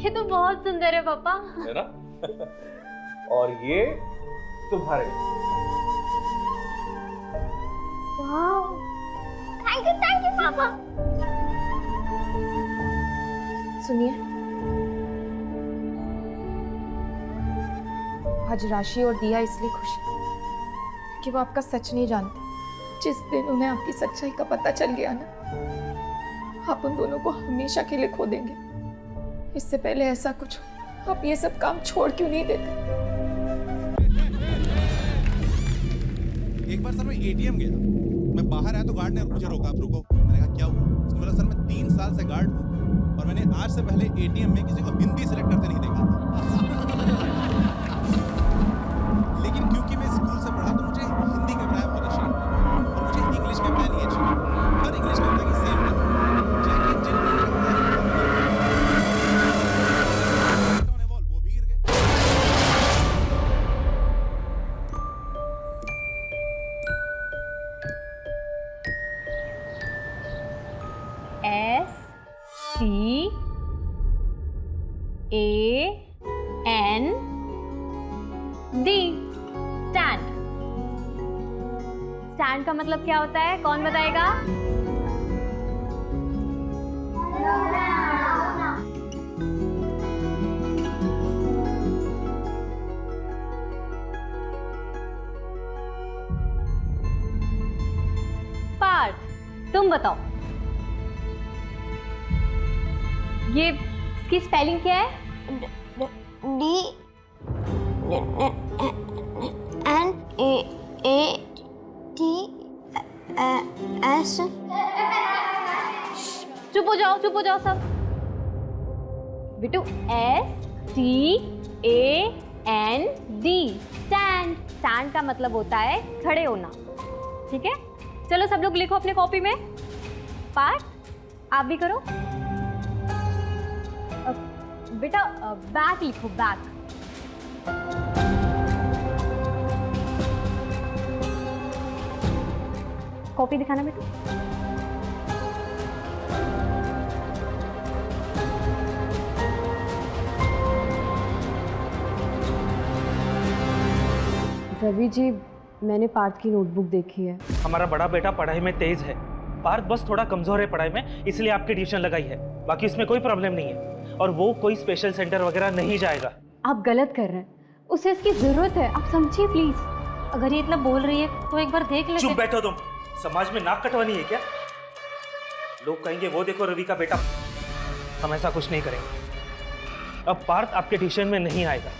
ये तो बहुत सुंदर है पापा। है ना? और ये तुम्हारे लिए। वाह, थैंक यू पापा। सुनिए, आज राशि और दिया इसलिए खुश है कि वो आपका सच नहीं जानते। जिस दिन उन्हें आपकी सच्चाई का पता चल गया ना, आप उन दोनों को हमेशा के लिए खो देंगे। इससे पहले ऐसा कुछ हो, आप ये सब काम छोड़ क्यों नहीं देते? एक बार सर मैं एटीएम गया, मैं बाहर आया तो गार्ड ने मुझे रोका, आप रुको। मैंने कहा क्या हुआ? उसने बोला सर मैं 3 साल से गार्ड हूँ और मैंने आज से पहले एटीएम में किसी को हिंदी सिलेक्ट करते नहीं देखा। लेकिन क्योंकि मैं स्कूल से पढ़ा तो मुझे हिंदी कैमरा बहुत अच्छी लगती है और मुझे इंग्लिश कैमरा नहीं अच्छी लगती। हर इंग्लिश कैमरा की सेम वो भी गिर गए। STAND। स्टैंड। स्टैंड का मतलब क्या होता है? कौन बताएगा? पार्थ, तुम बताओ, ये इसकी स्पेलिंग क्या है? DNATS। चुप हो जाओ सब। बिटू, STAND। स्टैंड। स्टैंड का मतलब होता है खड़े होना। ठीक है, चलो सब लोग लिखो अपने कॉपी में। पार्थ, आप भी करो। बेटा बैक लिखो, बैक। कॉपी दिखाना बेटू। रवि जी, मैंने पार्थ की नोटबुक देखी है। हमारा बड़ा बेटा पढ़ाई में तेज है, पार्थ बस थोड़ा कमजोर है पढ़ाई में, इसलिए आपकी ट्यूशन लगाई है। बाकी इसमें कोई प्रॉब्लम नहीं है और वो कोई स्पेशल सेंटर वगैरह नहीं जाएगा। आप गलत कर रहे हैं, उसे इसकी जरूरत है, आप समझिए प्लीज। अगर ये इतना बोल रही है तो एक बार देख लेते। चुप बैठो तुम, समाज में नाक कटवानी है क्या? लोग कहेंगे वो देखो रवि का बेटा। हम ऐसा कुछ नहीं करेंगे। अब पार्थ आपके ट्यूशन में नहीं आएगा,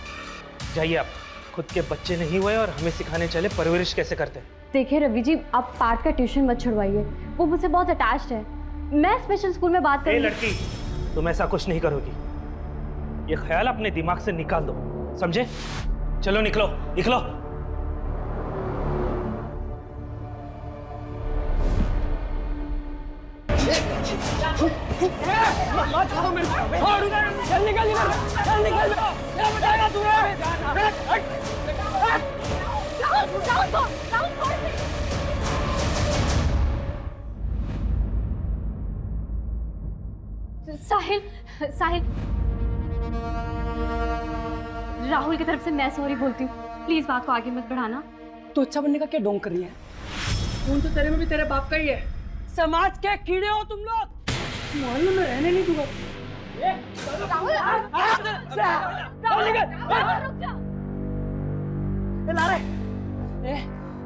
जाइए आप। खुद के बच्चे नहीं हुए और हमें सिखाने चले परवरिश कैसे करते हैं। देखिए रवि जी, आप पार्थ का ट्यूशन मत छुड़वाइए, वो मुझसे बहुत अटैच्ड है। मैं स्पेशल स्कूल में बात करूंगी। लड़की, तुम ऐसा कुछ नहीं करोगी, ये ख्याल अपने दिमाग से निकाल दो, समझे? चलो निकलो निकलो। साहिल, साहिल, राहुल की तरफ से मैं सॉरी बोलती हूँ। प्लीज बात को आगे मत बढ़ाना। तो अच्छा बनने का क्या ढोंग कर रही है? खून तो तेरे में भी तेरे बाप का ही है। समाज के कीड़े हो तुम लोग, मोहल्ले में रहने नहीं दूंगा।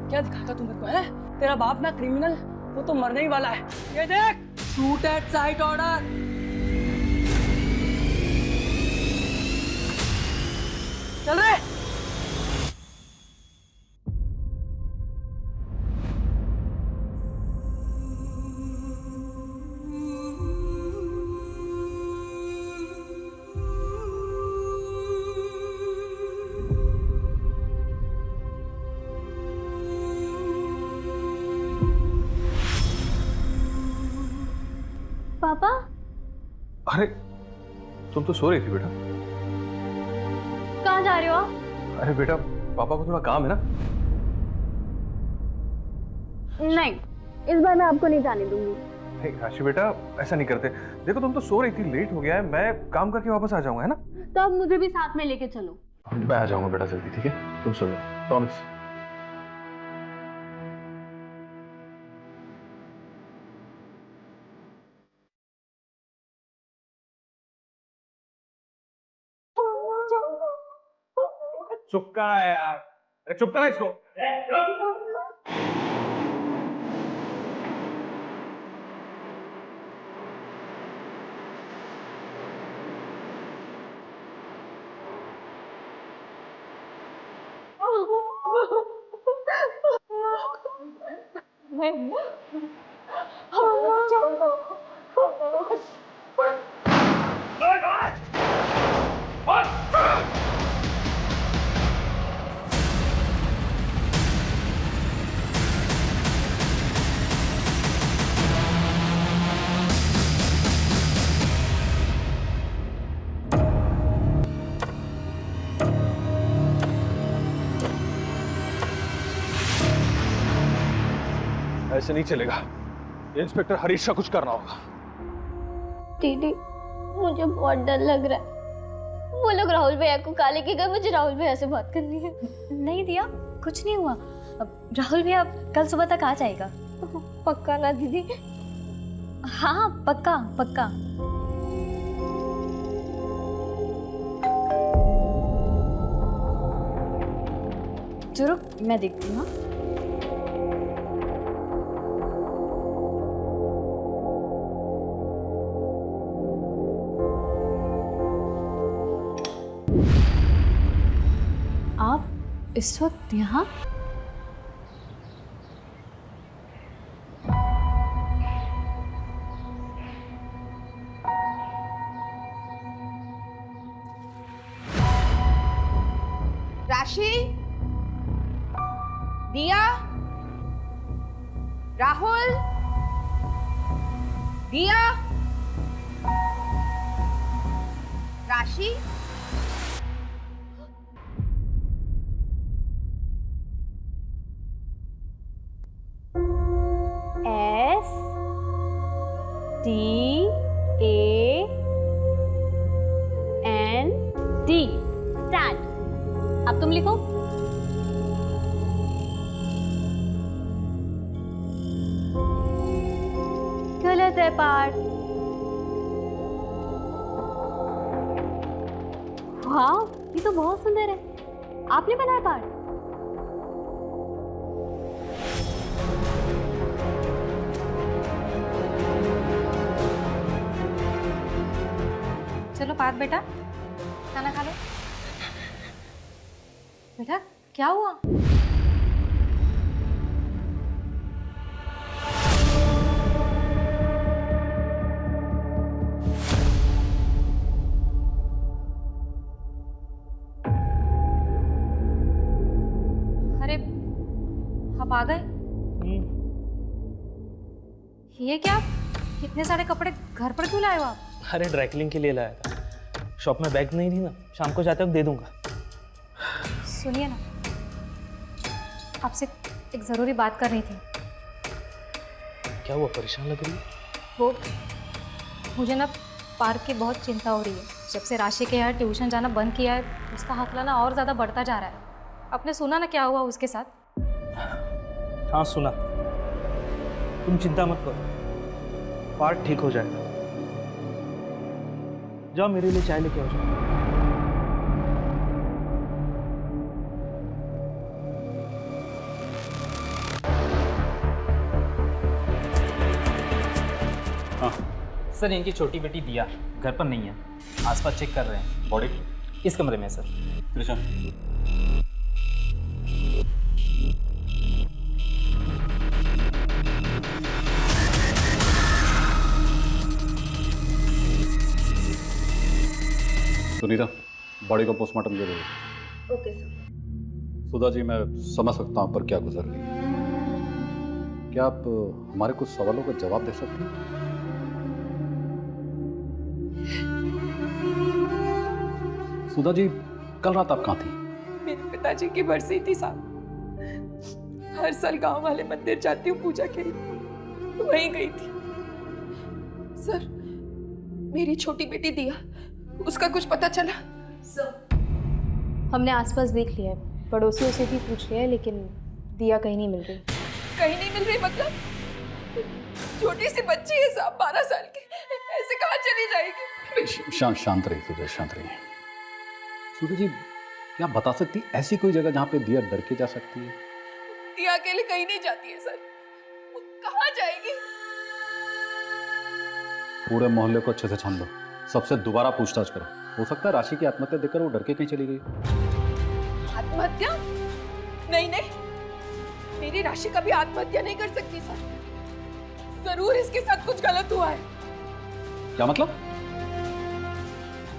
क्या दिखाता तू मेरे को है? तेरा बाप ना क्रिमिनल, वो तो मरने ही वाला है। ये देख, शूट एट साइट ऑर्डर। चल रहे। पापा, अरे तुम तो सो रही थी बेटा। कहाँ जा रहे हो आप? अरे बेटा, पापा को थोड़ा काम है ना। नहीं, इस बार मैं आपको नहीं जाने दूंगी। नहीं राशि बेटा, ऐसा नहीं करते। देखो तुम तो सो रही थी, लेट हो गया है, मैं काम करके वापस आ जाऊंगा, है ना? तो अब मुझे भी साथ में लेके चलो। मैं आ जाऊंगा बेटा जल्दी, ठीक है? तुम सो जाओ, प्रॉमिस। चुप करा है यार, अरे चुप करा इसको। ऐसे नहीं चलेगा, इंस्पेक्टर हरीश का कुछ करना होगा। दीदी मुझे बहुत डर लग रहा है। वो लोग राहुल भैया को काले के गए, मुझे राहुल भैया से बात करनी है। नहीं दिया, कुछ नहीं हुआ। राहुल भैया कल सुबह तक आ जाएगा। पक्का ना दीदी? हाँ पक्का पक्का। चलो मैं देखती हूँ। आप इस वक्त यहाँ? राशि, दिया, राहुल, दिया, राशि। STAND, stand. अब तुम लिखो। गलत है पार्ट। वाह, ये तो बहुत सुंदर है। आपने बनाया पार्ट? चलो पार्थ बेटा, खाना खा लो। बेटा क्या हुआ? अरे आप आ गए? ये क्या, इतने सारे कपड़े घर पर क्यों लाए हो आप? अरे ड्राई क्लीनिंग के लिए लाया था, शॉप में बैग नहीं थी ना, शाम को जाते वक्त दे दूंगा। सुनिए ना, आपसे एक ज़रूरी बात करनी थी। क्या हुआ, परेशान लग रही है? वो मुझे ना पार्क की बहुत चिंता हो रही है। जब से राशि के यहाँ ट्यूशन जाना बंद किया है, उसका हौसला ना और ज़्यादा बढ़ता जा रहा है। आपने सुना ना क्या हुआ उसके साथ? हाँ सुना। तुम चिंता मत करो, पार्ट ठीक हो जाएगा। जाओ मेरे लिए चाय लेके आओ। हाँ सर, इनकी छोटी बेटी दिया घर पर नहीं है, आसपास चेक कर रहे हैं। बॉडी इस कमरे में है सर। कृष्ण, सुनीता, बॉडी को पोस्टमार्टम दे दो। Okay sir. सुधा जी, मैं समझ सकता हूँ पर क्या गुजर रही है। क्या आप हमारे कुछ सवालों का जवाब दे सकती हैं? सुधा जी, कल रात आप कहाँ थी? मेरे पिताजी की बरसी थी साहब। हर साल गांव वाले मंदिर जाती हूँ पूजा के लिए, वहीं गई थी। सर, मेरी छोटी बेटी दिया, उसका कुछ पता चला? हमने आसपास देख लिया है, पड़ोसियों से भी पूछ लिया है, लेकिन दिया कहीं नहीं मिल रही। कहीं नहीं मिल रही मतलब? छोटी सी बच्ची है साहब, 12 साल की, ऐसे कहाँ चली जाएगी? शांत रहिए सुधा, शांत रहिए। सुधा जी, क्या आप बता सकती ऐसी कोई जगह जहाँ पे दिया डर के जा सकती है? दिया अकेले कहीं नहीं जाती है सर, वो कहाँ जाएगी? पूरे मोहल्ले को अच्छे से छान लो, सबसे दोबारा पूछताछ करो। हो सकता है राशि की आत्महत्या देखकर वो डर के कहीं चली गई। आत्महत्या? नहीं नहीं, मेरी राशि कभी आत्महत्या नहीं कर सकती सर। जरूर इसके साथ कुछ गलत हुआ है। क्या मतलब?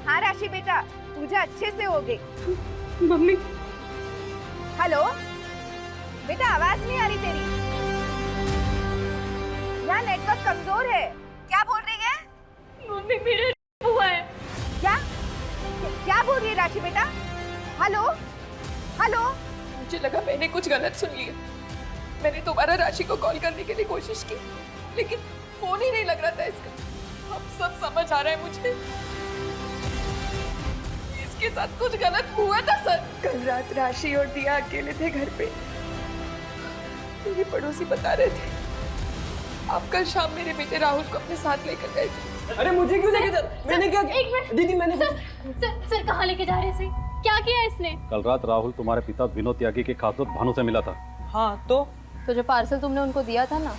हाँ राशि बेटा, पूजा अच्छे से हो गई। मम्मी, हेलो बेटा, आवाज नहीं आ रही तेरी। यहाँ नेटवर्क कमजोर है। क्या बोल रही है? मम्मी मेरे हुआ है। क्या बोल रही है राशि बेटा? Hello hello. मुझे लगा मैंने कुछ गलत सुन लिया। मैंने दोबारा राशि को कॉल करने के लिए कोशिश की, लेकिन फोन ही नहीं लग रहा था इसका। अब सब समझ आ रहा है मुझे, इसके साथ कुछ गलत हुआ था सर। कल रात राशि और दिया अकेले थे घर पे। मेरे पड़ोसी बता रहे थे आप कल शाम मेरे बेटे राहुल को अपने साथ लेकर गए थे। अरे मुझे क्यों लेके जा? मैंने क्या किया? एक मिनट दीदी, मैंने सर कहाँ लेके जा रहे हैं? क्या किया इसने? कल रात राहुल तुम्हारे पिता विनोद त्यागी के खास दोस्त भानु से मिला था। हाँ तो जो पार्सल तुमने उनको दिया था ना,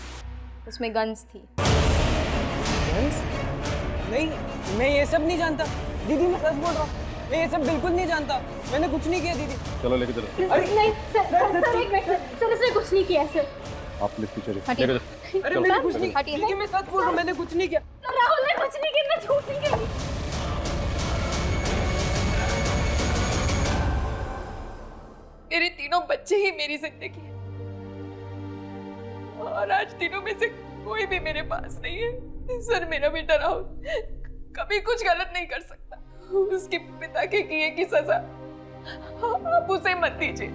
उसमें गन्स थी। नहीं, मैं ये सब नहीं जानता दीदी, मैं सच बोल रहा हूँ। मैं ये सब बिल्कुल नहीं जानता, मैंने कुछ नहीं किया दीदी। चलो लेके चलो। अरे नहीं सर एक मिनट सर, इसने कुछ नहीं किया सर। आप प्लीज पीछे हटिए। लेके चलो। अरे मैंने कुछ नहीं किया दीदी, मैं सच बोल रहा हूँ, मैंने कुछ नहीं किया। राहुल ने कुछ नहीं किया, मैं झूठ नहीं कही। मेरे तीनों बच्चे ही मेरी जिंदगी है, और आज तीनों में से कोई भी मेरे पास नहीं है। सर, मेरा बेटा राहुल कभी कुछ गलत नहीं कर सकता। उसके पिता के किए की सजा आप उसे मत दीजिए।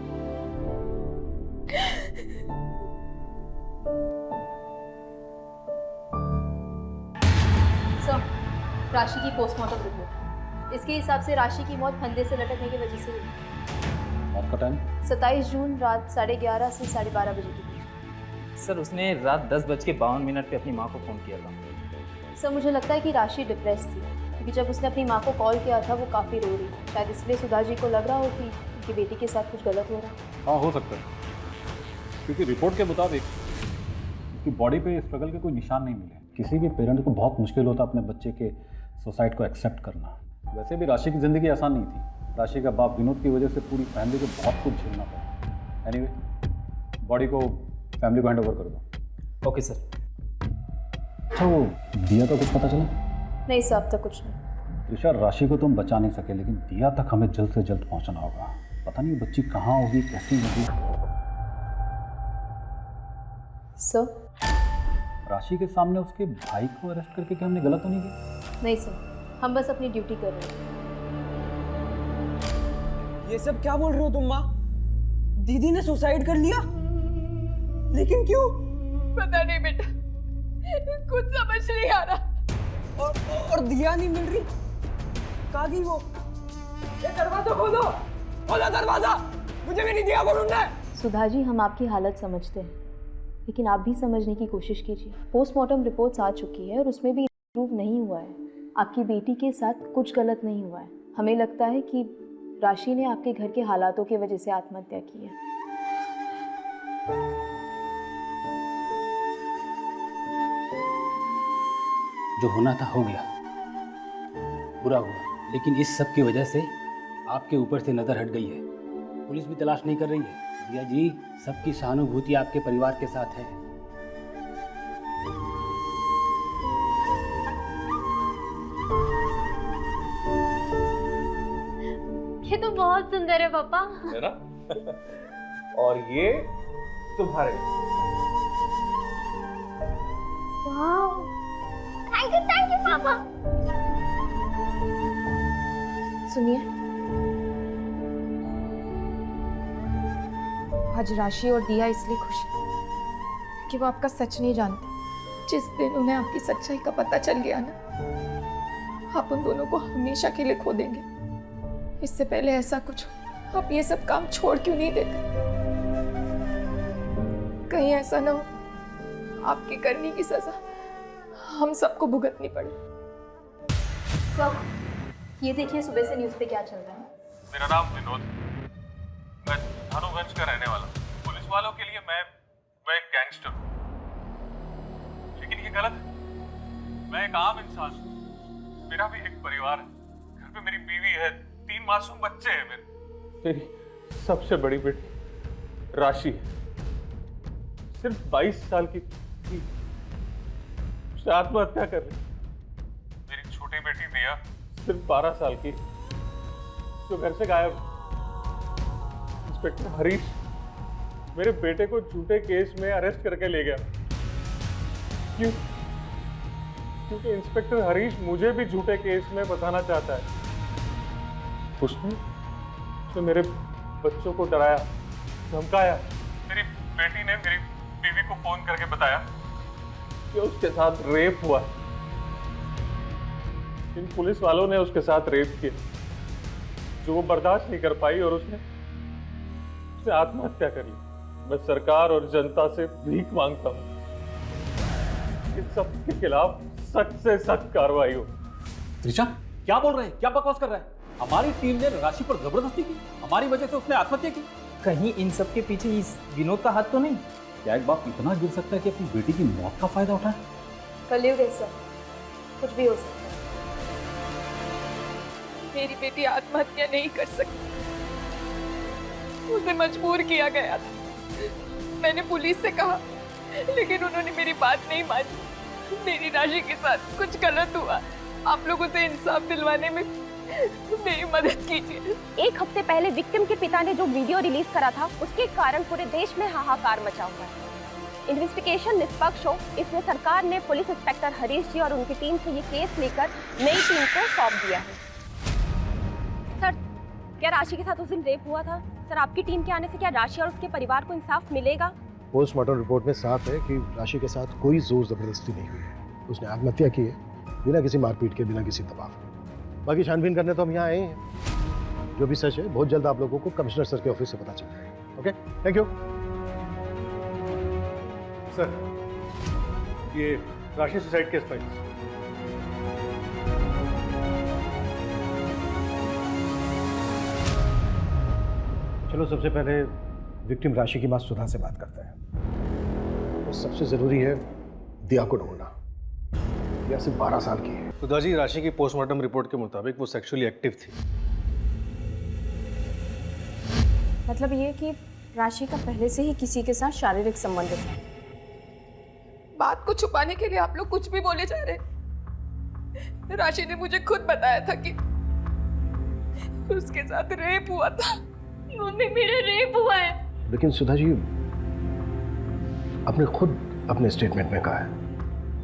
सर, राशि की पोस्टमार्टम रिपोर्ट। इसके हिसाब से राशि की मौत फंदे से लटकने की वजह से हुई। आपका टाइम? 27 जून रात 11:30 से 12:30 बजे के बीच। सर उसने रात 10:52 पे अपनी माँ को फ़ोन किया था। सर, मुझे लगता है कि राशि डिप्रेस थी, क्योंकि जब उसने अपनी माँ को कॉल किया था वो काफ़ी रो रही थी। शायद इसलिए सुधा जी को लग रहा हो कि उनकी बेटी के साथ कुछ गलत हो रहा है। हाँ, हो सकता है, क्योंकि रिपोर्ट के मुताबिक उसकी बॉडी पे स्ट्रगल के कोई निशान नहीं मिले। किसी भी पेरेंट को बहुत मुश्किल होता अपने बच्चे के सुसाइड को एक्सेप्ट करना। वैसे भी राशि की ज़िंदगी आसान नहीं थी। राशि का बाप विनोद की वजह से पूरी फैमिली को बहुत कुछ झेलना पड़ा। एनीवे, बॉडी को फैमिली को हैंड ओवर कर दो। Okay sir. अच्छा, वो दिया का कुछ पता चला? नहीं सर, अब तक कुछ नहीं। त्रिशा, राशि को तुम बचा नहीं सके, लेकिन दिया तक हमें जल्द से जल्द पहुंचना होगा। पता नहीं बच्ची कहाँ होगी, कैसी होगी। सर? राशि के सामने उसके भाई को अरेस्ट करके क्या हमने गलत तो नहीं किया? नहीं सर, हम बस अपनी ड्यूटी कर रहे हैं। ये सब क्या बोल रहे हो तुम माँ? दीदी ने सुसाइड कर लिया? लेकिन क्यों? पता नहीं बेटा, कुछ समझ नहीं आ रहा। और दिया नहीं मिल रही, कहाँ गई वो? ये दरवाजा खोलो, खोलो दरवाजा, मुझे मेरी दिया को ढूंढना है। सुधा जी, हम आपकी हालत समझते हैं, लेकिन आप भी समझने की कोशिश कीजिए। पोस्टमार्टम रिपोर्ट्स आ चुकी है और उसमें भी प्रूव नहीं हुआ है। आपकी बेटी के साथ कुछ गलत नहीं हुआ है। हमें लगता है कि राशि ने आपके घर के हालातों की वजह से आत्महत्या की है। जो होना था हो गया, बुरा हुआ, लेकिन इस सब की वजह से आपके ऊपर से नज़र हट गई है। पुलिस भी तलाश नहीं कर रही है। दिया जी, सबकी सहानुभूति आपके परिवार के साथ है। ये तो बहुत सुंदर है पापा। है ना? और ये तुम्हारे लिए। वाह, थैंक यू पापा। सुनिए, आज राशि और दिया इसलिए खुश है कि वो आपका सच नहीं जानते। जिस दिन उन्हें आपकी सच्चाई का पता चल गया ना, आप उन दोनों को हमेशा के लिए खो देंगे। इससे पहले ऐसा कुछ हो, आप ये सब काम छोड़ क्यों नहीं देते? कहीं ऐसा ना हो आपकी करनी की सजा हम सबको भुगतनी पड़े। सब ये देखिए सुबह से न्यूज़ पे क्या चल रहा है। मेरा नाम विनोद, मैं धानुगंज का रहने वाला हूँ। पुलिस वालों के लिए मैं एक गैंगस्टर हूँ, लेकिन ये गलत है। मैं एक आम इंसान हूँ, मेरा भी एक परिवार है, घर पे मेरी बीवी है, 3 मासूम बच्चे हैं मेरी सबसे बड़ी बेटी राशि सिर्फ 22 साल की थी, उससे आत्महत्या कर रही। मेरी छोटी बेटी दिया सिर्फ 12 साल की, जो घर से गायब। इंस्पेक्टर हरीश मेरे बेटे को झूठे केस में अरेस्ट करके ले गया। क्यों? क्योंकि इंस्पेक्टर हरीश मुझे भी झूठे केस में बताना चाहता है। उसने मेरे बच्चों को डराया, धमकाया। मेरी बेटी ने मेरी बीवी को फोन करके बताया कि उसके साथ रेप हुआ। इन पुलिस वालों ने उसके साथ रेप किया, जो वो बर्दाश्त नहीं कर पाई और उसने आत्महत्या कर ली। मैं सरकार और जनता से भीख मांगता हूँ कि सबके खिलाफ सख्त से सख्त कार्रवाई हो। त्रिशा, क्या बोल रहे हैं? क्या बकवास कर रहा है? हमारी टीम ने राशि पर जबरदस्ती की, हमारी वजह से उसने आत्महत्या की। कहीं इन सब के पीछे इस विनोद का हाथ तो नहीं? क्या एक बाप इतना गिर सकता है कि अपनी बेटी की मौत का फायदा उठाए? कलयुग है सर, कुछ भी हो सकता है। मेरी बेटी आत्महत्या नहीं कर सकती, उसे मजबूर किया गया था। मैंने पुलिस से कहा, लेकिन उन्होंने मेरी बात नहीं मानी। मेरी राशि के साथ कुछ गलत हुआ, आप लोग उसे इंसाफ दिलवाने में मेरी मदद कीजिए। 1 हफ्ते पहले विक्टिम के पिता ने जो वीडियो रिलीज करा था, उसके कारण पूरे देश में हाहाकार मचा हुआ है। इन्वेस्टिगेशन निष्पक्ष हो, इसलिए सरकार ने पुलिस इंस्पेक्टर हरीश जी और उनकी टीम से ये केस लेकर नई टीम को सौंप दिया है। सर, क्या राशि के साथ उस दिन रेप हुआ था? सर, आपकी टीम के आने से क्या राशि और उसके परिवार को इंसाफ मिलेगा? पोस्टमार्टम रिपोर्ट में साफ है कि राशि के साथ कोई जोर जबरदस्ती नहीं हुई है। उसने आत्महत्या की है बिना किसी मारपीट के, बिना किसी दबाव के। बाकी छानबीन करने तो हम यहाँ आए हैं। जो भी सच है बहुत जल्द आप लोगों को कमिश्नर सर के ऑफिस से पता चल जाएगा। Okay, thank you sir. ये राशि सुसाइड केस फाइल। चलो सबसे पहले विक्टिम राशि की मां सुधा से बात करते हैं। और सबसे जरूरी है दिया को ढूंढना। दिया सिर्फ 12 साल की है। सुधा जी, राशि की पोस्टमार्टम रिपोर्ट के मुताबिक वो सेक्सुअली एक्टिव थी। मतलब ये कि राशि का पहले से ही किसी के साथ शारीरिक संबंध था। बात को छुपाने के लिए आप लोग कुछ भी बोले जा रहे। राशि ने मुझे खुद बताया था कि उसके साथ रेप हुआ था। मम्मी, मेरा रेप हुआ है। लेकिन सुधा जी, आपने खुद अपने स्टेटमेंट में कहा है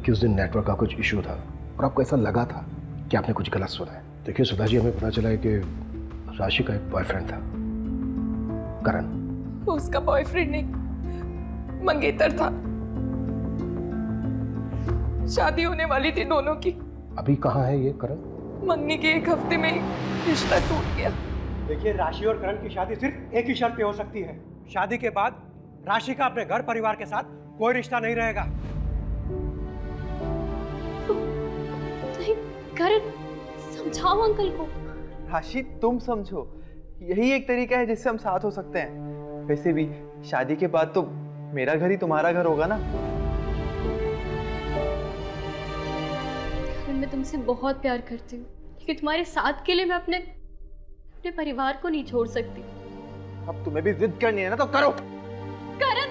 कि उस दिन नेटवर्क का कुछ इशू था और आपको ऐसा लगा था कि आपने कुछ गलत सुना है। देखिए सुधा जी, हमें पता चला है कि राशि का एक बॉयफ्रेंड था, करण। उसका बॉयफ्रेंड नहीं, मंगेतर था। शादी होने वाली थी दोनों की। अभी कहाँ है ये करण? मंगनी के 1 हफ्ते में रिश्ता टूट गया। देखिए, राशि और करण की शादी सिर्फ एक ही शर्त पे हो सकती है। शादी के बाद राशि का अपने घर परिवार के साथ कोई रिश्ता नहीं रहेगा। नहीं, करण, समझाओ अंकल को। राशि, तुम समझो, यही एक तरीका है जिससे हम साथ हो सकते हैं। वैसे भी शादी के बाद तो मेरा घर ही तुम्हारा घर होगा ना। मैं तुमसे बहुत प्यार करती हूँ, लेकिन तुम्हारे साथ के लिए मैं अपने परिवार को नहीं छोड़ सकती। अब तुम्हें भी जिद करनी है ना, तो करो। करण,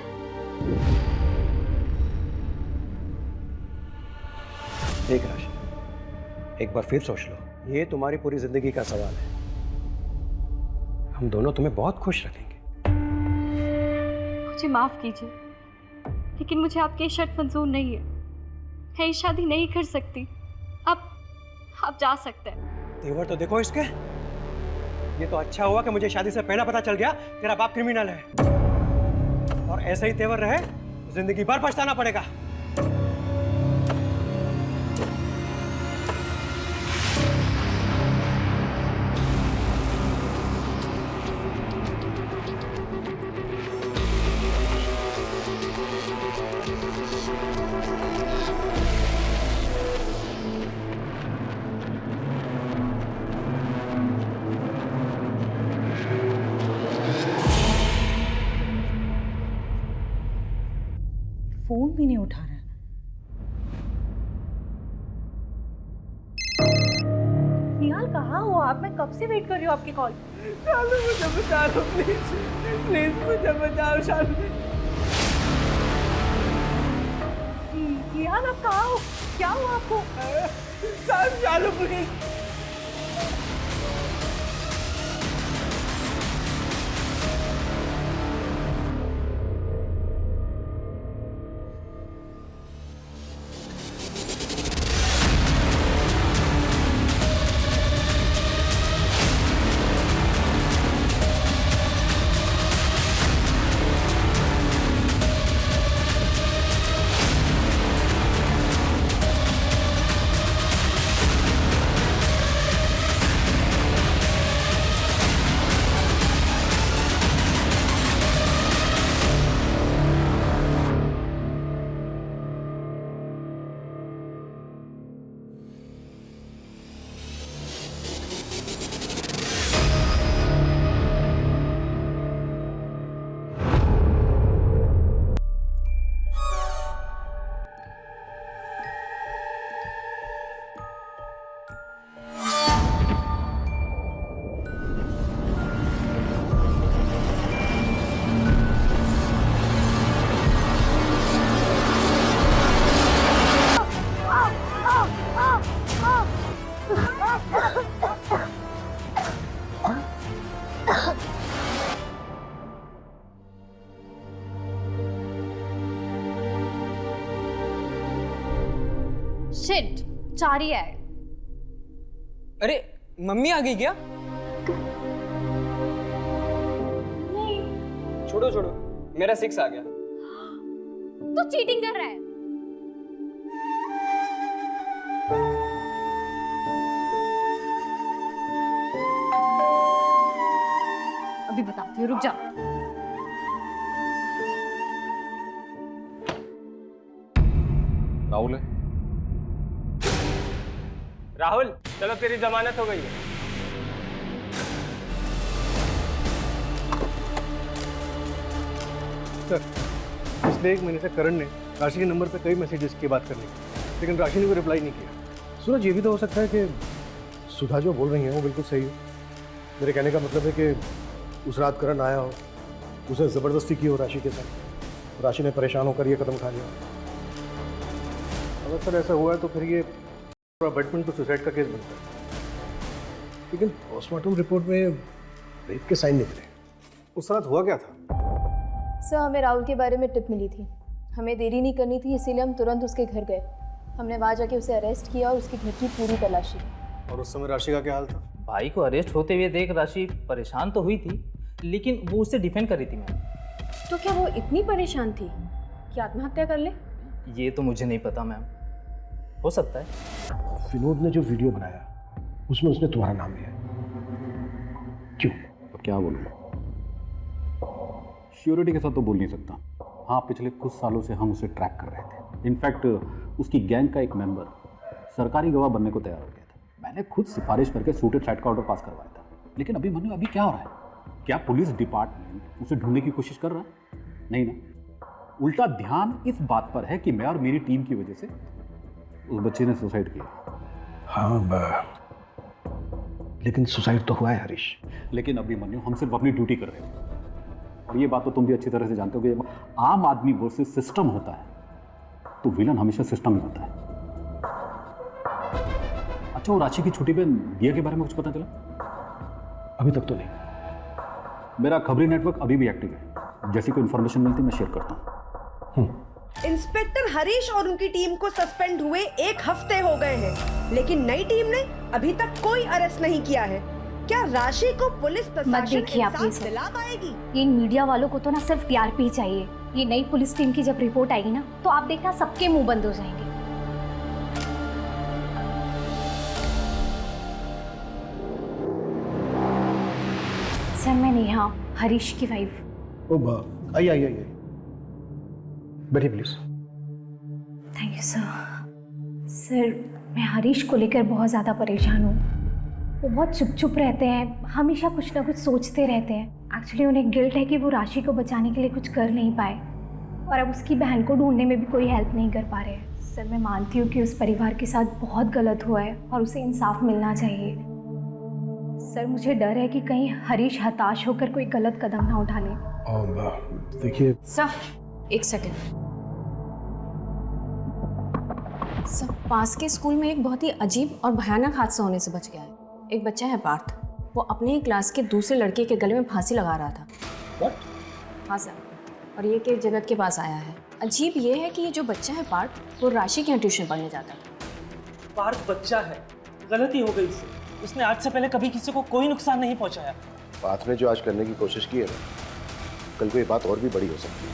देख राशि, एक बार फिर सोच लो। ये तुम्हारी पूरी जिंदगी का सवाल है। हम दोनों तुम्हें बहुत खुश रखेंगे। मुझे माफ कीजिए, लेकिन मुझे आपकी शर्त मंजूर नहीं है। मैं ये शादी नहीं कर सकती। आप जा सकते हैं। तेवर तो देखो इसके। ये तो अच्छा हुआ कि मुझे शादी से पहले पता चल गया तेरा बाप क्रिमिनल है। और ऐसे ही तेवर रहे, जिंदगी भर पछताना पड़ेगा। भी नहीं उठा रहा है। निहाल कहाँ हो आप? मैं कब से वेट कर रही हूँ आपकी कॉल। शालू मुझे बचा लो प्लीज, प्लीज मुझे बचाओ शालू। निहाल आप कहाँ हो? क्या हुआ आपको? शालू प्लीज। शिट, चारी है। अरे मम्मी आ गई क्या? नहीं। छोड़ो छोड़ो, मेरा 6 आ गया। तू चीटिंग कर रहा है। अभी बताती हूँ, रुक जा। राहुल है। राहुल चलो, तेरी जमानत हो गई है। सर, पिछले 1 महीने से करण ने राशि के नंबर पे कई मैसेजेस की बात करने की, लेकिन राशि ने कोई रिप्लाई नहीं किया। सूरज, ये भी तो हो सकता है कि सुधा जो बोल रही है वो बिल्कुल सही हो। मेरे कहने का मतलब है कि उस रात करण आया हो, उसे ज़बरदस्ती की हो राशि के साथ, राशि ने परेशान होकर ये कदम उठा लिया। अगर सर ऐसा हुआ है तो फिर ये अबैटमेंट टू सुसाइड का केस बनता है। लेकिन पोस्टमार्टम रिपोर्ट में रेप के साइन निकले। उस रात हुआ क्या था? सर, हमें राहुल के बारे में टिप मिली थी। हमें देरी नहीं करनी थी, इसीलिए हम तुरंत उसके घर गए। हमने वहाँ जाके उसे अरेस्ट किया और उसके घर की पूरी तलाशी। और उस समय राशि का क्या हाल था? भाई को अरेस्ट होते हुए देख राशि परेशान तो हुई थी, लेकिन वो उससे डिफेंड कर रही थी मैम। तो क्या वो इतनी परेशान थी कि आत्महत्या कर ले? ये तो मुझे नहीं पता मैम, हो सकता है। विनोद ने जो वीडियो बनाया उसमें उसने तुम्हारा नाम लिया, क्यों? अब क्या बोलूँ, श्योरिटी के साथ तो बोल नहीं सकता। हाँ, पिछले कुछ सालों से हम उसे ट्रैक कर रहे थे। इनफैक्ट उसकी गैंग का एक मेंबर सरकारी गवाह बनने को तैयार हो गया था। मैंने खुद सिफारिश करके सूटेड साइड का ऑर्डर पास करवाया था। लेकिन अभी मनु, अभी क्या हो रहा है? क्या पुलिस डिपार्टमेंट उसे ढूंढने की कोशिश कर रहा है? नहीं ना, उल्टा ध्यान इस बात पर है कि मैं और मेरी टीम की वजह से उस बच्चे ने सुसाइड किया। हाँ, लेकिन सुसाइड तो हुआ है हरीश। लेकिन अभी मनु, हम सिर्फ अपनी ड्यूटी कर रहे हैं। और ये बात तो तुम भी अच्छी तरह से जानते हो कि जब आम आदमी वर्सेस सिस्टम होता है तो विलन हमेशा सिस्टम ही होता है। अच्छा, वो राशि की छोटी बहन दिया के बारे में कुछ पता चला? अभी तक तो नहीं। मेरा खबरी नेटवर्क अभी भी एक्टिव है। जैसी कोई इन्फॉर्मेशन मिलती है मैं शेयर करता हूँ। इंस्पेक्टर हरीश और उनकी टीम को सस्पेंड हुए 1 हफ्ते हो गए हैं, लेकिन नई टीम ने अभी तक कोई अरेस्ट नहीं किया है। क्या राशि को पुलिस प्रशासन इंसाफ दिला पाएगी? इन मीडिया वालों को तो ना सिर्फ टीआरपी चाहिए। ये नई पुलिस टीम की जब रिपोर्ट आएगी ना, तो आप देखना सबके मुंह बंद हो जाएंगे। सर, मैं नेहा, हरीश की वाइफ। ओ बा, आइए आइए आइए, बैठिए please. Thank you sir. Sir, मैं हरीश को लेकर बहुत ज़्यादा परेशान हूँ। वो बहुत चुप चुप रहते हैं, हमेशा कुछ ना कुछ सोचते रहते हैं। एक्चुअली उन्हें गिल्ट है कि वो राशि को बचाने के लिए कुछ कर नहीं पाए। और अब उसकी बहन को ढूंढने में भी कोई हेल्प नहीं कर पा रहे हैं। सर मैं मानती हूँ कि उस परिवार के साथ बहुत गलत हुआ है और उसे इंसाफ मिलना चाहिए। सर मुझे डर है कि कहीं हरीश हताश होकर कोई गलत कदम ना उठा ले। देखिए सर एक सेकंड। सर पास के स्कूल में एक बहुत ही अजीब और भयानक हादसा होने से बच गया है। एक बच्चा है पार्थ, वो अपने ही क्लास के दूसरे लड़के के गले में फांसी लगा रहा था। What? हाँ सर, और ये केस जगत के पास आया है। अजीब ये है कि ये जो बच्चा है पार्थ, वो राशि के यहाँ ट्यूशन पढ़ने जाता था। पार्थ बच्चा है, गलती हो गई इससे। उसने आज से पहले कभी किसी को कोई नुकसान नहीं पहुंचाया। पार्थ ने जो आज करने की कोशिश की है ना, कल को ये बात और भी बड़ी हो सकती है।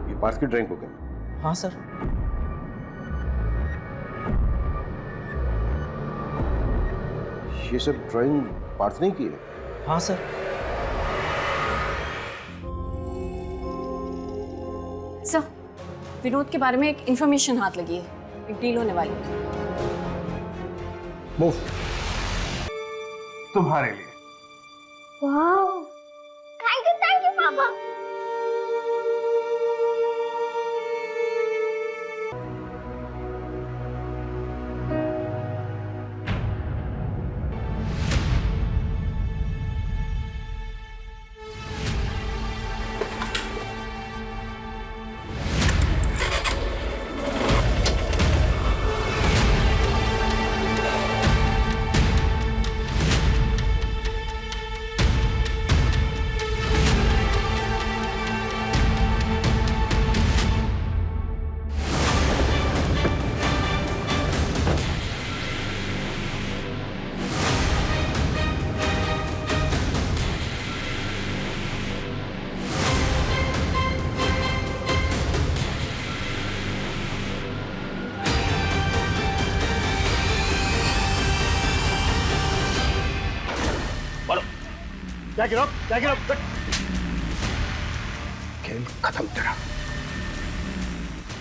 ये पार्थ की ड्राइंग बुक है। हाँ सर। ये सब ड्राइंग पार्थ ने की है? हाँ सर। सर विनोद के बारे में एक इंफॉर्मेशन हाथ लगी है, एक डील होने वाली है। मूव। तुम्हारे लिए। वाह, थैंक यू पापा। क्या गिरा? खेल खत्म तेरा।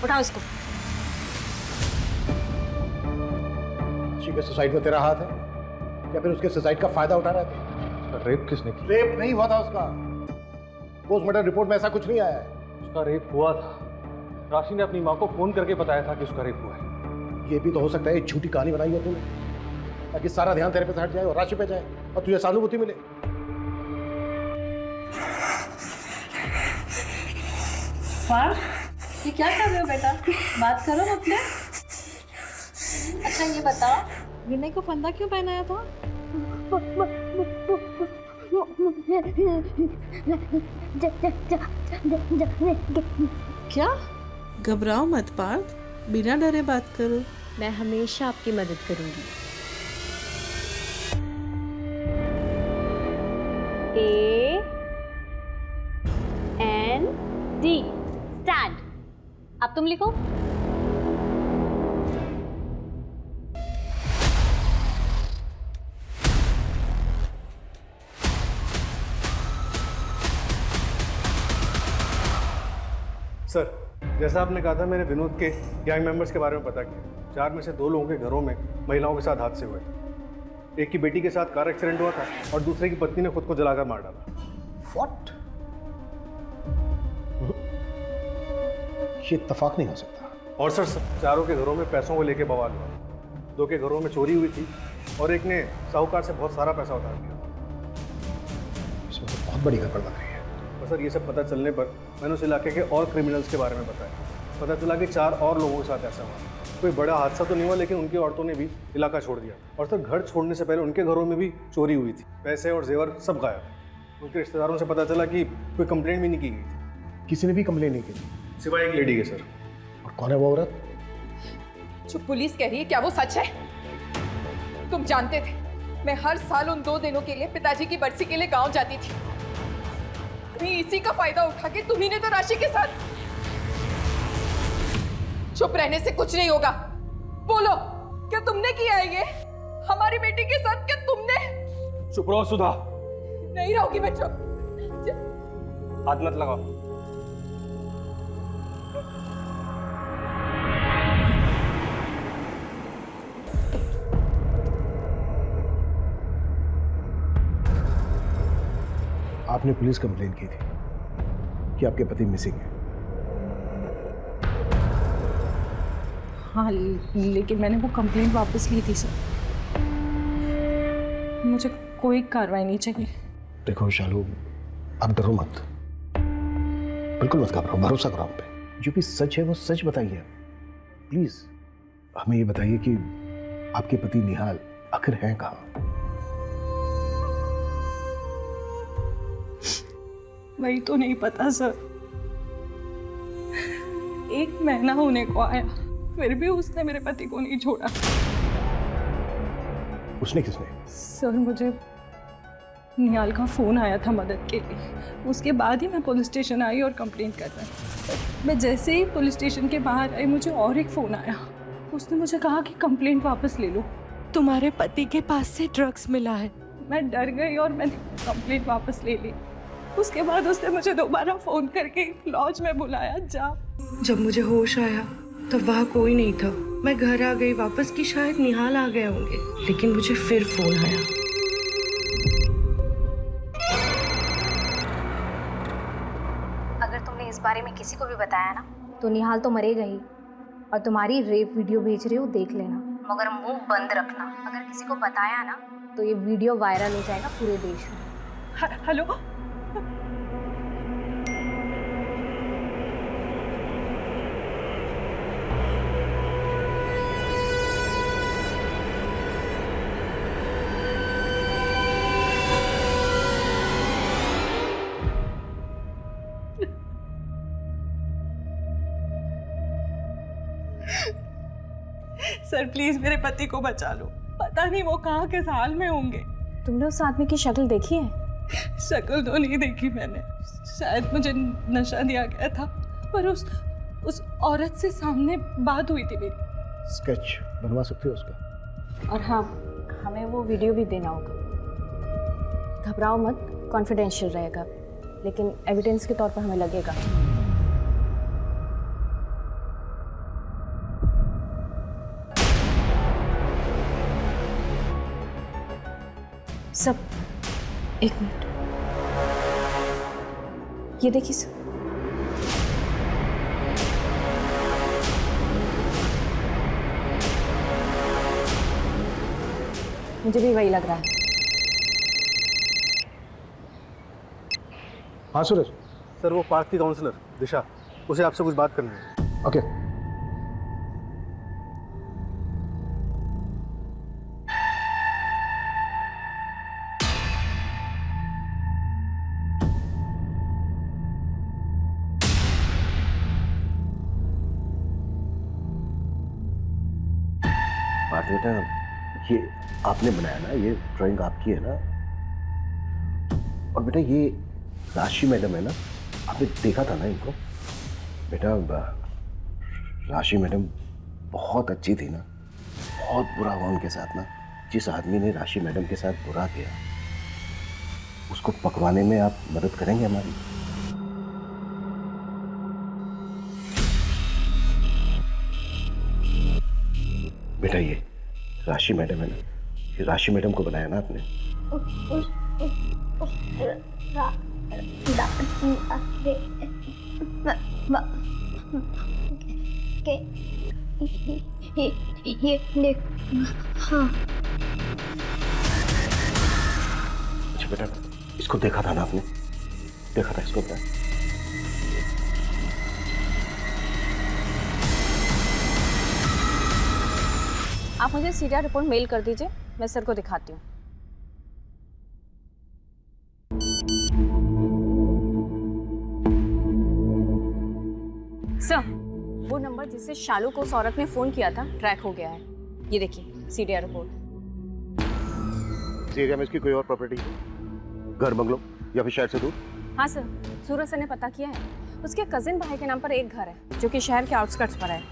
उठाओ इसको। राशि के सुसाइड में तेरा हाथ है या फिर उसके सुसाइड का फायदा उठा रहा था? उसका रेप किसने किया? रेप नहीं हुआ था उसका। पोस्टमार्टम रिपोर्ट में ऐसा कुछ नहीं आया है। उसका रेप हुआ था। राशि ने अपनी माँ को फोन करके बताया था कि उसका रेप हुआ है। ये भी तो हो सकता है एक झूठी कहानी बनाई हो तूने, ताकि सारा ध्यान तेरे पे से हट जाए और राशि पे जाए और तुझे सहानुभूति मिले। पार्थ, ये क्या कर रहे हो बेटा? बात करो अपने। अच्छा ये बताओ, विनय को फंदा क्यों पहनाया था? क्या? घबराओ मत पार्थ, बिना डरे बात करो। मैं हमेशा आपकी मदद करूंगी। AND stand. अब तुम लिखो। सर, जैसा आपने कहा था, मैंने विनोद के गैंग मेंबर्स के बारे में पता किया। 4 में से 2 लोगों के घरों में महिलाओं के साथ हादसे हुए थे। एक की बेटी के साथ कार एक्सीडेंट हुआ था और दूसरे की पत्नी ने खुद को जलाकर मार डाला। What? ये इत्तेफाक नहीं हो सकता। और सर, चारों के घरों में पैसों को लेके बवाल हुआ। 2 के घरों में चोरी हुई थी और एक ने साहूकार से बहुत सारा पैसा उधार लिया। इसमें तो बहुत बड़ी गड़बड़ लग रही है। और सर, ये सब पता चलने पर मैंने उस इलाके के और क्रिमिनल्स के बारे में बताया। पता चला कि 4 और लोगों के साथ ऐसा हुआ। कोई बड़ा हादसा तो नहीं हुआ, लेकिन उनकी औरतों ने भी इलाका छोड़ दिया। और सर, घर छोड़ने से पहले उनके घरों में भी चोरी हुई थी। पैसे और जेवर सब गायब। उनके रिश्तेदारों से पता चला कि कोई कंप्लेंट भी नहीं की गई थी। किसी ने भी कंप्लेन नहीं की, सिवाय एक लेडी के सर। और कौन है वो औरत? जो पुलिस कह रही है, क्या वो सच है? तुम जानते थे मैं हर साल उन 2 दिनों के लिए पिताजी की बरसी के लिए गांव जाती थी। कहीं इसी का फायदा उठा के तुम्ही ने तो राशि के साथ। चुप रहने से कुछ नहीं होगा। बोलो, क्या तुमने किया है ये हमारी बेटी के साथ? क्या तुमने? चुप रहो सुधा। नहीं रहोगी मैं चुप। हाथ मत लगाओ। आपने पुलिस कंप्लेन की थी कि आपके पति मिसिंग है। हाँ, लेकिन मैंने वो कंप्लेंट वापस ली थी सर। मुझे कोई कार्रवाई नहीं चाहिए। देखो शालू, आप डरो मत, बिल्कुल मत घबराओ, भरोसा करो हम पे। जो भी सच है वो सच बताइए प्लीज। हमें ये बताइए कि आपके पति निहाल आखिर हैं कहाँ? वही तो नहीं पता सर। 1 महीना होने को आया, फिर भी उसने मेरे पति को नहीं छोड़ा। उसने किसने? सर, मुझे निहाल का फोन आया था मदद के लिए। उसके बाद ही मैं पुलिस स्टेशन आई और कंप्लेंट कर रहा। मैं जैसे ही पुलिस स्टेशन के बाहर आई, मुझे और एक फ़ोन आया। उसने मुझे कहा कि कंप्लेंट वापस ले लो, तुम्हारे पति के पास से ड्रग्स मिला है। मैं डर गई और मैंने कंप्लेंट वापस ले ली। उसके बाद उसने मुझे दोबारा फ़ोन करके लॉज में बुलाया। जब मुझे होश आया तब वहाँ कोई नहीं था। मैं घर आ गई वापस कि शायद निहाल आ गए होंगे, लेकिन मुझे फिर फ़ोन आया। अगर तुमने इस बारे में किसी को भी बताया ना तो निहाल तो मरेगा ही, और तुम्हारी रेप वीडियो भेज रही हो देख लेना, मगर मुंह बंद रखना। अगर किसी को बताया ना तो ये वीडियो वायरल हो जाएगा पूरे देश में। हेलो, सर प्लीज मेरे पति को बचा लो। पता नहीं वो कहाँ किस हाल में होंगे। तुमने उस आदमी की शक्ल देखी है? शक्ल तो नहीं देखी मैंने, शायद मुझे नशा दिया गया था, पर उस औरत से सामने बात हुई थी मेरी। स्केच बनवा सकते हो उसका? और हाँ, हमें वो वीडियो भी देना होगा। घबराओ मत, कॉन्फिडेंशियल रहेगा, लेकिन एविडेंस के तौर पर हमें लगेगा। सब, एक मिनट, ये देखिए सर। मुझे भी वही लग रहा है। हाँ सूरज। सर वो पार्क की काउंसलर दिशा, उसे आपसे कुछ बात करनी है। ओके। बेटा, ये आपने बनाया ना, ये ड्राइंग आपकी है ना? और बेटा ये राशि मैडम है ना, आपने देखा था ना इनको? बेटा राशि मैडम बहुत अच्छी थी ना, बहुत बुरा हुआ उनके साथ ना। जिस आदमी ने राशि मैडम के साथ बुरा किया, उसको पकवाने में आप मदद करेंगे हमारी? बेटा ये राशि मैडम है ना, ये राशि मैडम को बनाया ना आपने? हाँ। अच्छा बेटा, इसको देखा था ना आपने? देखा था इसको? बेटा आप मुझे सीरिया रिपोर्ट मेल कर दीजिए, मैं सर को दिखाती हूँ। सर, वो नंबर जिससे शालू को उस औरत ने फोन किया था ट्रैक हो गया है। ये देखिए सीरिया रिपोर्ट। इस एरिया में इसकी कोई और प्रॉपर्टी, घर, बंगलो या फिर शहर से दूर? हाँ सर, सूरज सर ने पता किया है। उसके कजिन भाई के नाम पर एक घर है जो कि शहर के आउटस्कर्ट्स पर है।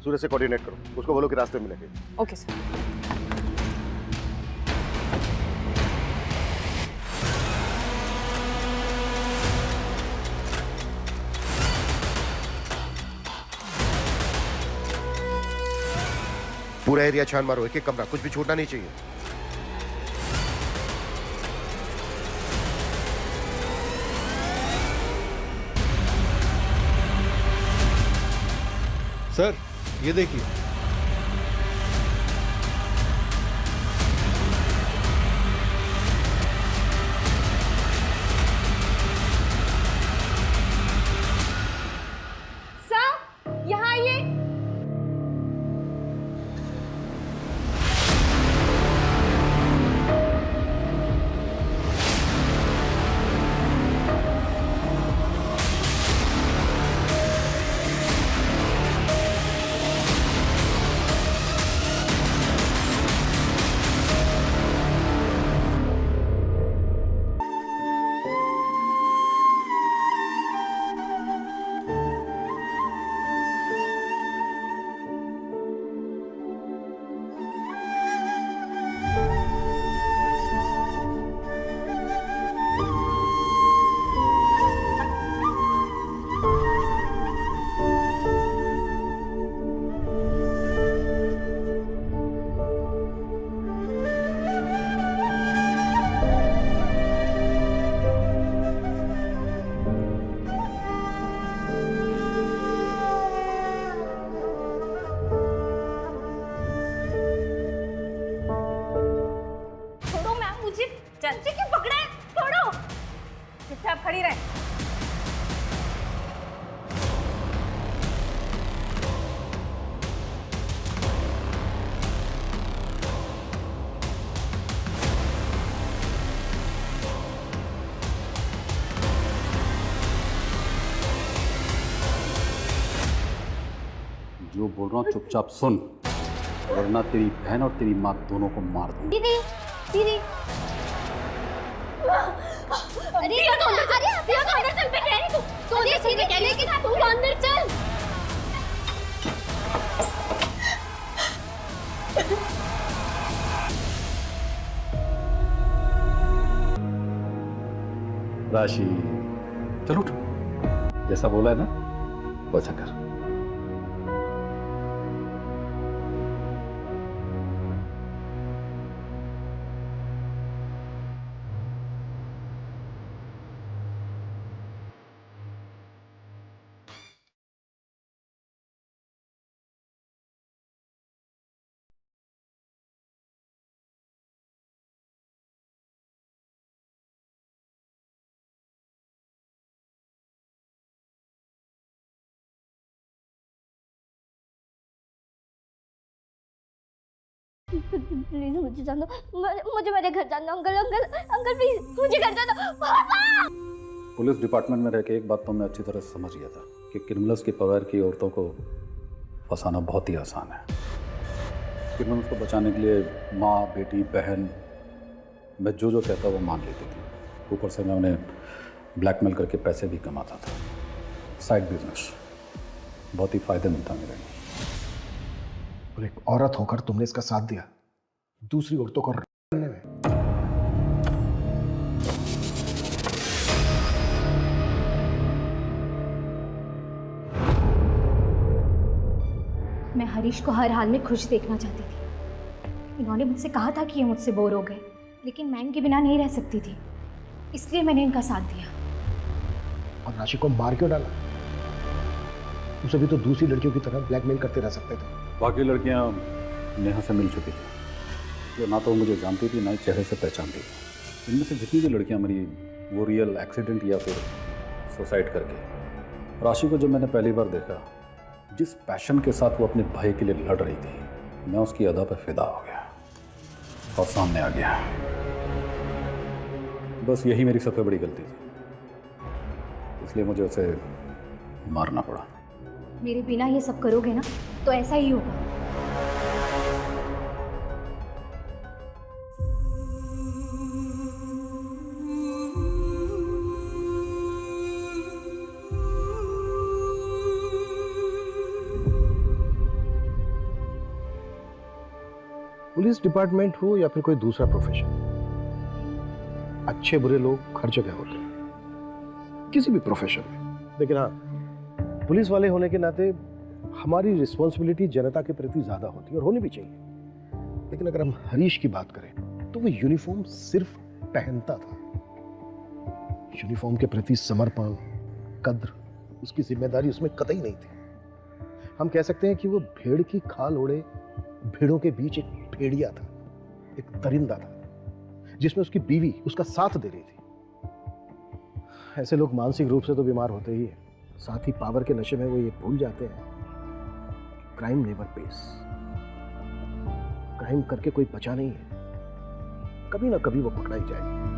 सूरज से कोऑर्डिनेट करो, उसको बोलो कि रास्ते में मिलेंगे। Okay sir. पूरा एरिया छान मारो, एक एक कमरा, कुछ भी छूटना नहीं चाहिए। सर ये देखिए, सर यहाँ आइए। चाची क्यों पकड़े? छोड़ो। चुपचाप खड़ी रहे। जो बोल रहा हूँ चुपचाप सुन, वरना तेरी बहन और तेरी माँ दोनों को मार दूंगा। दीदी दीदी अरे तो अंदर चल। मैं कह रही हूँ तू अंदर चल। मैं कह रही कि तू अंदर चल। राशि चल उठ, जैसा बोला है ना वैसा कर। प्लीज मुझे जान दो। मुझे मेरे घर जाना। अंकल अंकल अंकल प्लीज मुझे घर जाना। पापा। पुलिस डिपार्टमेंट में रह के एक बात तो मैं अच्छी तरह समझ गया था कि क्रिमिनल्स के परिवार की औरतों को फंसाना बहुत ही आसान है। क्रिमिनल्स को बचाने के लिए माँ, बेटी, बहन, मैं जो जो कहता वो मान लेती थी। ऊपर से मैं उन्हें ब्लैकमेल करके पैसे भी कमाता था। साइड बिजनेस बहुत ही फायदेमंद था मेरे लिए। और एक औरत होकर तुमने इसका साथ दिया दूसरी औरतों को करने में। मैं हरीश को हर हाल में खुश देखना चाहती थी। इन्होंने मुझसे कहा था कि ये मुझसे बोर हो गए, लेकिन मैं इनके बिना नहीं रह सकती थी, इसलिए मैंने इनका साथ दिया। और राशि को मार क्यों डाला? उसे भी तो दूसरी लड़कियों की तरह ब्लैकमेल करते रह सकते थे। बाकी लड़कियां नेहा से मिल चुकी थी, जो ना तो मुझे जानती थी ना ही चेहरे से पहचानती थी। इनमें से जितनी भी लड़कियां मरी वो रियल एक्सीडेंट या फिर सुसाइड करके। राशि को जब मैंने पहली बार देखा, जिस पैशन के साथ वो अपने भाई के लिए लड़ रही थी, मैं उसकी अदा पर फिदा हो गया और सामने आ गया। बस यही मेरी सबसे बड़ी गलती थी, इसलिए मुझे उसे मारना पड़ा। मेरे बिना ये सब करोगे ना तो ऐसा ही होगा। पुलिस डिपार्टमेंट हो या फिर कोई दूसरा प्रोफेशन, अच्छे बुरे लोग हर जगह होते हैं, किसी भी प्रोफेशन में। लेकिन हाँ, पुलिस वाले होने के नाते हमारी रिस्पॉन्सिबिलिटी जनता के प्रति ज्यादा होती है और होनी भी चाहिए। लेकिन अगर हम हरीश की बात करें तो वो यूनिफॉर्म सिर्फ पहनता था। यूनिफॉर्म के प्रति समर्पण, कद्र, उसकी जिम्मेदारी उसमें कतई नहीं थी। हम कह सकते हैं कि वो भेड़ की खाल ओढ़े भेड़ों के बीच एक भेड़िया था, एक दरिंदा था, जिसमें उसकी बीवी उसका साथ दे रही थी। ऐसे लोग मानसिक रूप से तो बीमार होते ही हैं, साथ ही पावर के नशे में वो ये भूल जाते हैं कि क्राइम नेवर पेस। क्राइम करके कोई बचा नहीं है, कभी ना कभी वो पकड़ा ही जाएगा।